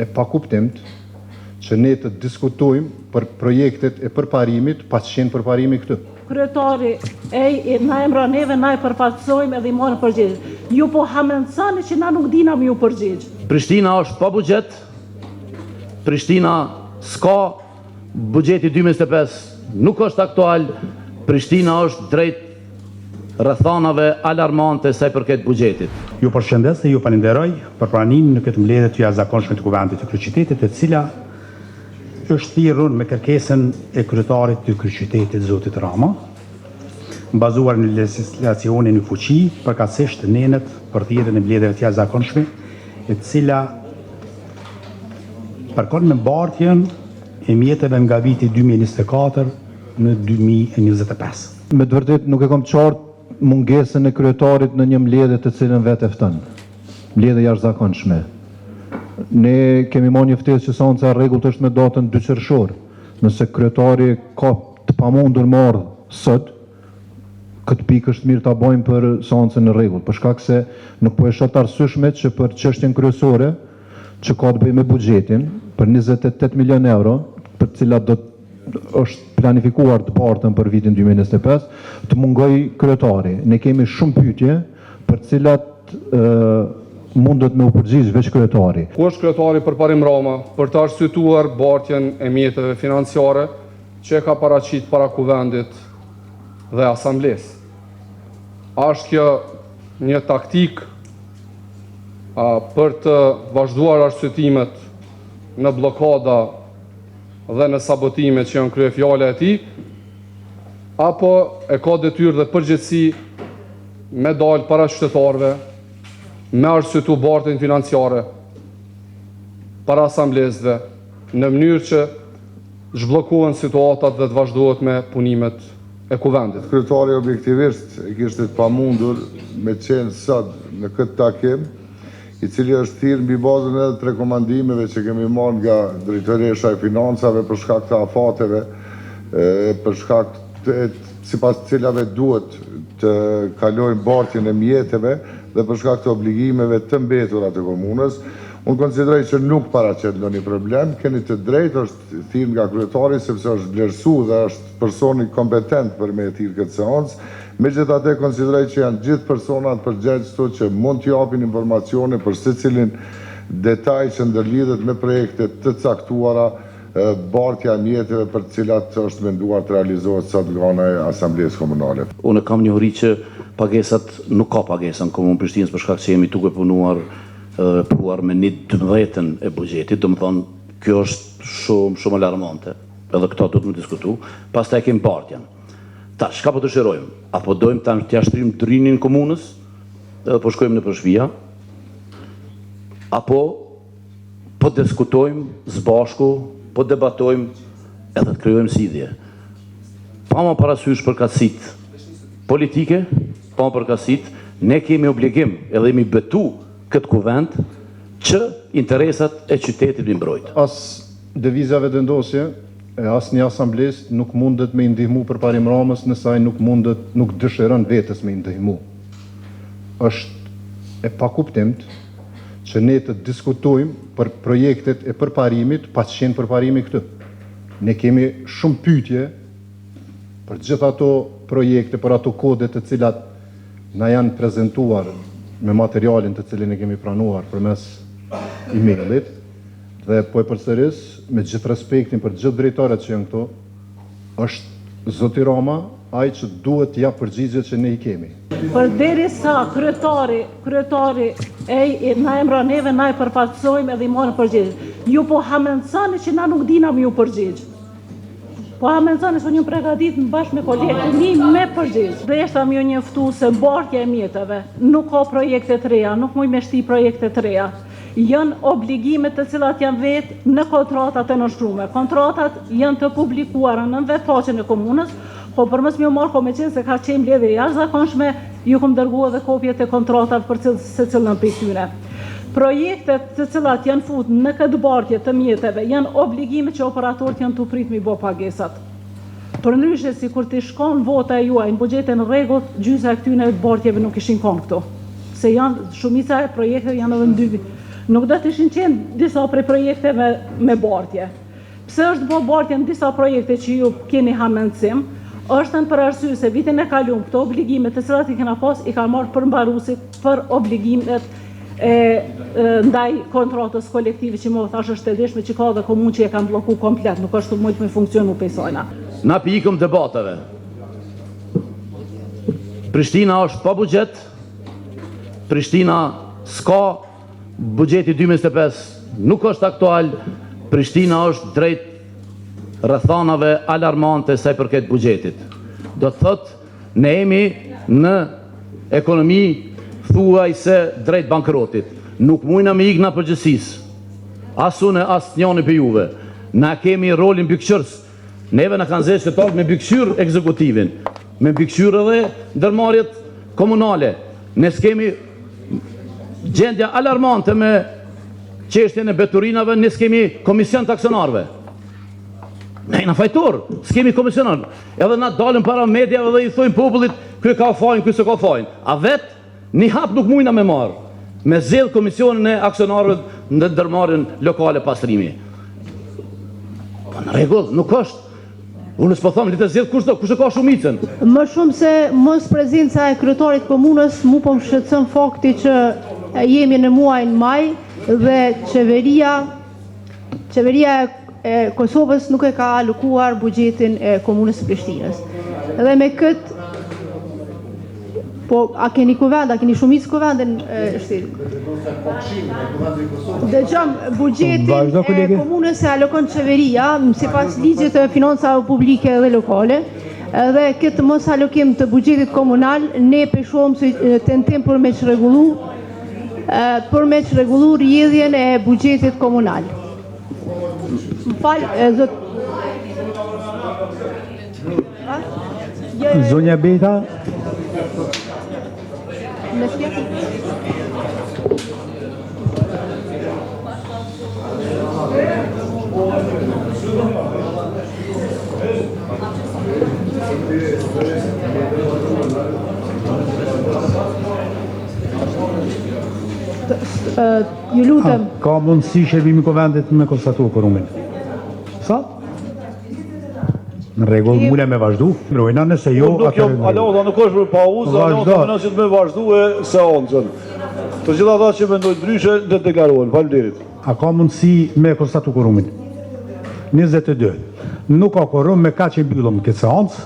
e pakuptimt që ne të diskutojmë për projektet e përparimit, pa qenë përparimi këtu. Kryetari, na emra neve, na e përfaqësojmë edhe i marrë përgjegjë. Ju po hamencani që na nuk dina me ju përgjegjë. Prishtina është pa buxhet, Prishtina s'ka buxheti 2025, nuk është aktual, Prishtina është drejt rrethanave alarmante sa i përket buxhetit. Ju përshëndes dhe ju falenderoj për pranimin në këtë mbledhje të jashtëzakonshme të Kuvendit të Kryeqytetit, e cila është thirrur me kërkesën e kryetarit të Kryeqytetit Zotit Rama, bazuar në legislacionin në fuqi, përkatësisht nenet për thirrjen e mbledhjeve të jashtëzakonshme, e cila përkon me mbartjen e mjeteve nga viti 2024 në 2025. Me të vërtet nuk e kam qartë mungesën e kryetarit në një mbledhje të cilën vetë e fton. Mbledhje jashtëzakonshme. Ne kemi marrë një ftesë që seanca e rregullt është me datën 2 qershor. Nëse kryetari ka të pamundur marrë sot, këtë pikë është mirë ta bëjmë për seancën e rregullt, për shkak se nuk po e shoh të arsyeshme që për çështjen kryesore që ka të bëjë me buxhetin për 28 milion euro, për të cilat është planifikuar të bartën për vitin 2025, të mungoj kryetari. Ne kemi shumë pyetje për cilat mundet me u përgjigj veç kryetari. Ku është kryetari përparim Rama për të arsyetuar bartjen e mjeteve financiare që e ka paraqit para Kuvendit dhe Asamblesë? A është kjo një taktik për të vazhduar arsyetimet në blokada dhe në sabotime që janë krye fjala e tij, apo e ka detyrë dhe përgjegjësi me dalë para qytetarëve, me arsyetu bartën financiare para asamblesëve, në mënyrë që zhbllokohen situatat dhe të vazhdohet me punimet e Kuvendit. Kryetari objektivisht e kishte të pamundur me qenë sot në këtë takim, i cili është thirrë mbi bazën edhe të rekomandimeve që kemi marrë nga Drejtoresha e Financave për shkak të afateve, për shkak të sipas të cilave duhet të kalojnë bartjen e mjeteve dhe për shkak të obligimeve të mbetura të komunës. Unë konsideroj që nuk paraqet ndonjë problem, keni të drejtë, është thirrë nga kryetari sepse është vlerësuar dhe është personi kompetent për me thirrë këtë seancë. Megjithatë konsideroj që janë gjithë personat përgjegjësu që mund të japin informacione për secilin detaj që ndërlidhet me projekte të caktuara, bartja e mjeteve për të cilat është menduar të realizohet sot nga ana e Asamblesë Komunale. Unë kam njohuri që pagesat nuk ka pagesa në Komunën Prishtinës për shkak se jemi duke punuar me 1/12 e buxhetit, do të thonë kjo është shumë alarmante. Edhe këto duhet të diskutu. Pastaj kemi bartjen. Tash, çka po dëshirojmë? Apo dojmë të jashtërim drinin komunës, edhe po shkojmë në Përshpia, apo po diskutojmë zbashku, po debatojmë edhe të krijojmë sidhje. Pa më parasysh përkatësitë politike, pa më përkatësitë, ne kemi obligim edhe jemi betu këtë kuvend që interesat e qytetit i mbrojtë. As devizave vendosje e asnjë asamblesë nuk mundet me i ndihmu përparim Ramës nëse ai nuk dëshiron vetes me i ndihmu. Është e pakuptimt që ne të diskutojmë për projektet e përparimit pa qenë përparimi këtu. Ne kemi shumë pyetje për gjithë ato projekte, për ato kode të cilat na janë prezentuar me materialin të cilin e kemi pranuar përmes e-mailit, dhe po e përsëris, me gjithë respektin për gjithë drejtarët që janë këto, është Zoti Rama ai që duhet t'ja përgjigjet që ne i kemi. Përderisa kryetari, na emra neve, na e përfaqësojmë edhe i marrë përgjigje. Ju po hamencani që na nuk dina me ju përgjigj. Po hamencani që një pregadit në bashkë me kolegët mi me përgjigj. Dhe eshta më ju njoftu se bartja e mjeteve, nuk ka projekte të reja, nuk muj me shti projekte të reja. Janë obligimet të cilat janë vetë në kontratat e nënshkrume. Kontratat janë të publikuara në vetfaqen e komunës, po përmes më marrë ko me qenë se ka qenë mbledhje jashtëzakonshme, ju kom dërgua dhe kopjet e kontratat për secilën prej tyre. Projektet të cilat janë fut në këtë bartje të mjeteve janë obligime që operatorët janë të prit me i bo pagesat. Përndryshe si kur të shkon vota e juaj në buxhetin në rregull, gjysma e këtyre bartjeve nuk ishin kon këto. Se janë shumica e projekteve janë edhe nuk do të ishin qenë disa prej projekte me bartje. Pse është bë bartje në disa projekte që ju keni hamendësim, është në për arsye se vitin e kaluar këto obligime të cilat i kena pas i kanë marrë përmbaruesit për obligimet ndaj kontratës kolektive që më thash është e dishme që ka dhe komunë që e kanë bloku komplet, nuk është të mujtë me funksionu pejsojna. Na pikëm debateve. Prishtina është pa buxhet, Prishtina s'ka buxheti 2025 nuk është aktual, Prishtina është drejt rrethanave alarmante sa i përket buxhetit. Do të thotë, ne jemi në ekonomi thuajse drejt bankrotit. Nuk mujna me ikna përgjithësisë. As unë, as njëri për juve. Na kemi rolin mbikëqyrës. Neve na kanë zgjedhur këto me mbikëqyr ekzekutivin, me mbikëqyr edhe ndërmarrjet komunale. Ne s'kemi gjendja alarmante me çështjen e beturinave, ne s'kemi komision të aksionarëve. Ne jena fajtor, s'kemi komisionar. Edhe na dalën para mediave dhe i thojnë popullit, ky ka fajin, ky s'ka fajin. A vet një hap nuk mujna me marr. Me zgjedh komisionin e aksionarëve në ndërmarrjen lokale pastrimi. Po në rregull, nuk është. Unë s'po them le të zgjedh kush e ka shumicën. Më shumë se mos prezenca e kryetarit komunës, mu po më shqetëson fakti që jemi në muajin maj dhe qeveria e Kosovës nuk e ka alokuar buxhetin e komunës së Prishtinës. Dhe me këtë, po a keni kuvend, a keni shumicë kuvendin shtiri? Dëgjom, buxhetin e komunës e alokon qeveria, sipas ligjit të financave publike dhe lokale, dhe këtë mos alokim të buxhetit komunal, ne peshohem se tentim për me çrregullu rrjedhjen e buxhetit komunal. Më falë, zot... Zonja Beta. Në shkjetë? Ju lutem. Ka mundësi shërbimi Kuvendit me konstatu korumin? Sa? Në rregull, mule me vazhdu. Mbrojna nëse jo... Alo, nuk është për pauzë, alo, të mëna që të me vazhdu e seancën. Të gjitha ata që mendojnë ndryshe, dhe të deklarohen. Faleminderit. A ka mundësi me konstatu korumin? 22. Nuk ka korum me ka që mbyllëm këtë seancë.